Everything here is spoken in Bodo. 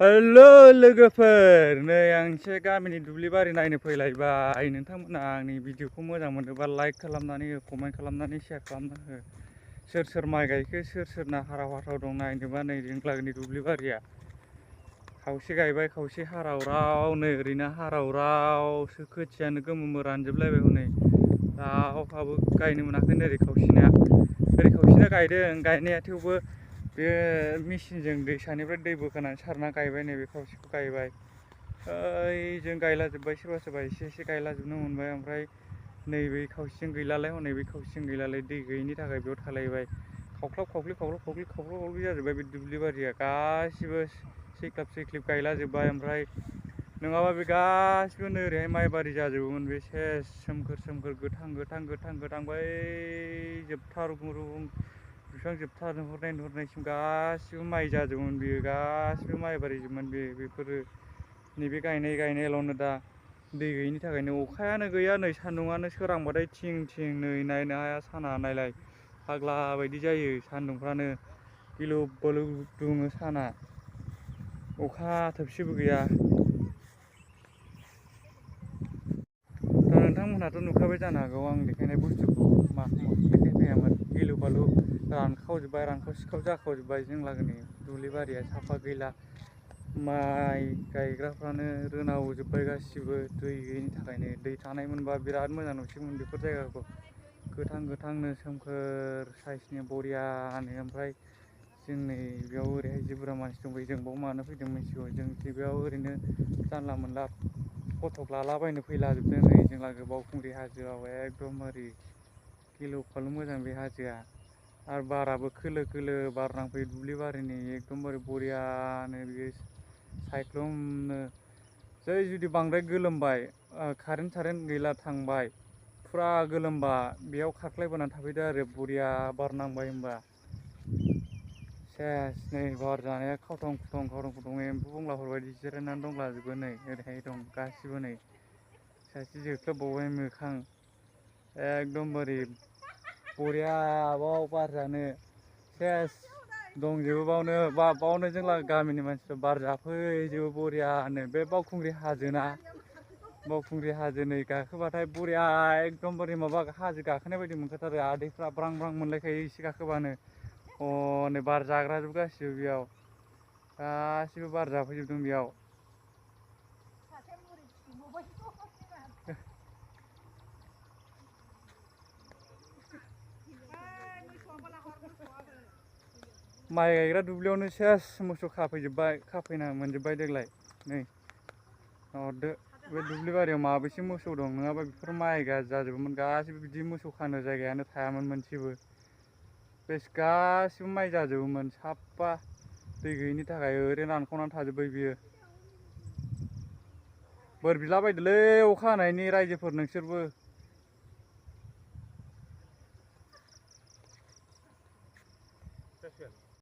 हेलो लोगोफोर, नै आं एसे गामिनि दुब्लि बारि नायनो फैलायबाय। नोंथांमोना आंनि भिडिअखौ मोजां मोनोबा लाइक खालामनानै हो, कमेन्ट खालामनानै शेयार खालामना हो। सोर सोर माइ गायखो, सोर सोरना हाराव हाथाव दं नायनोबा नै जोंनि दुब्लि बारिया खावसे गायबाय, खावसे हारावराव। नै ओरैनो हारावरावसो खोथियानो गोमोमो रानजोबलायबाय। हनै रावहाबो गायनो मोनाखै। ओरै खावसेना गायदों गायनाया, थेवबो बे मेचिनजों दैसानिफ्राय दै बोखोनानै सारना गायबाय। नैबे खावसेखौ गायबाय, जों गायलाजोब्बाय। सोरबा सोरबा एसे एसे गायलाजोबनो मोनबाय। ओमफ्राय नैबे खावसेजों गैलालाय, हनै बे खावसेजों गैलालाय, दै गैयिनि थाखाय बेयाव थालायबाय। खावख्लाब खावख्लिब जाजोब्बाय बे दुब्लि बारिया गासिबो सैख्लाब गायलाजोब्बाय। ओमफ्राय नङाबा बे गासिबो ओरैहाय माइबारि जाजोबोमोन। बे सेस सोमखोर गोथां बै जोबथा रुगुं बिफां जोबथा नुहुरनायसिम गासिबो माइ जाजोबोमोन। बेयो गासिबो माइबारिजोबमोन। बेफोरो नैबे गायनायाल'नो दा दै गैयिनि थाखायनो। अखायानो गैया, नै सान्दुंआनो सोरांबाथाय थिं नै नायनो हाया साना। नायलाय फाग्ला बायदि जायो सान्दुंफ्रानो, गिलुब बालुब दुङो साना। अखा थोबसेबो गैया। नोंथांमोनहाथ' नुखाबाय जानो हागौ आं देखायनाय बुस्थुखौ। माखौ देखायफैयामोन, गिलु बालु रानखाव जाखावजोब्बाय। जों लागोनि दुब्लि बारिया साफा गैला। माइ गायग्राफ्रानो रोनावजोब्बाय गासिबो दै गैयिनि थाखायनो। दै थानायमोनबा बिराद मोजां नुसैमोन बेफोर जायगाखौ, गोथांनो सोमखोर साइसनि बरियानो। ओमफ्राय जों नै बेयाव ओरैहाय जि बुरजा मानसि दंफैयो, जों बाव मानो फैदों मिथिगौ? जों बेयाव ओरैनो जानला मोनला फटक लालाबायनो फैलाजोबदों। नै जों लागो बावखुंग्रि हाजोआव एकदमबारे गिलु बालु मोजां बे हाजोआ। आरो बाराबो खोलो बार नांफैयो दुब्लि बारिनि, एकदमबारे बरियानो बियो सायख्लुमनो। जै जुदि बांद्राय गोलोमबाय, कारेन्ट गैला थांबाय, फुरा गोलोमबा बेयाव खारख्लायबोनानै थाफैदो आरो बरिया बार नांबाय होनबा। सेस नै बार जानाया खावथं खुथं एम्बु बंलाफोर बायदि जिरायनानै दंलाजोबो। नै ओरैहाय दं गासिबो। नै सासे जोख्लोबबावबाय मोखां, एकदमबारे बरियाबाव बार जानो सेस दंजोबो बावनो जोंना गामिनि मानसिफ्रा बार जाफैजोबो बरियानो। बे बावखुंग्रि हाजो नै गाखोबाथाय बरिया एकदमबारे माबा हाजो गाखोनाय बायदि मोनखाथारो। आदैफ्रा ब्रां मोनलायखायो एसे गाखोबानो। हनै बार जाग्राजोब गासिबो बेयाव, गासिबो बार जाफैजोबदों बेयाव। माइ गायग्रा दुब्लियावनो सेस मोसौ खाफैना मोनजोब्बाय देग्लाय। नै हरदो, बे दुब्लि बारियाव माबेसे मोसौ दं, नङाबा बेफोर माइ जाजोबोमोन गासिबो। बिदि मोसौ खानो जायगायानो थायामोन मोनसेबो। बेस गासिबो माइ जाजोबोमोन साफा। दै गैयिनि थाखाय ओरैनो रानखावनानै थाजोब्बाय बियो। बोर बिलाबायदोलै अखा हानायनि रायजोफोर नोंसोरबो।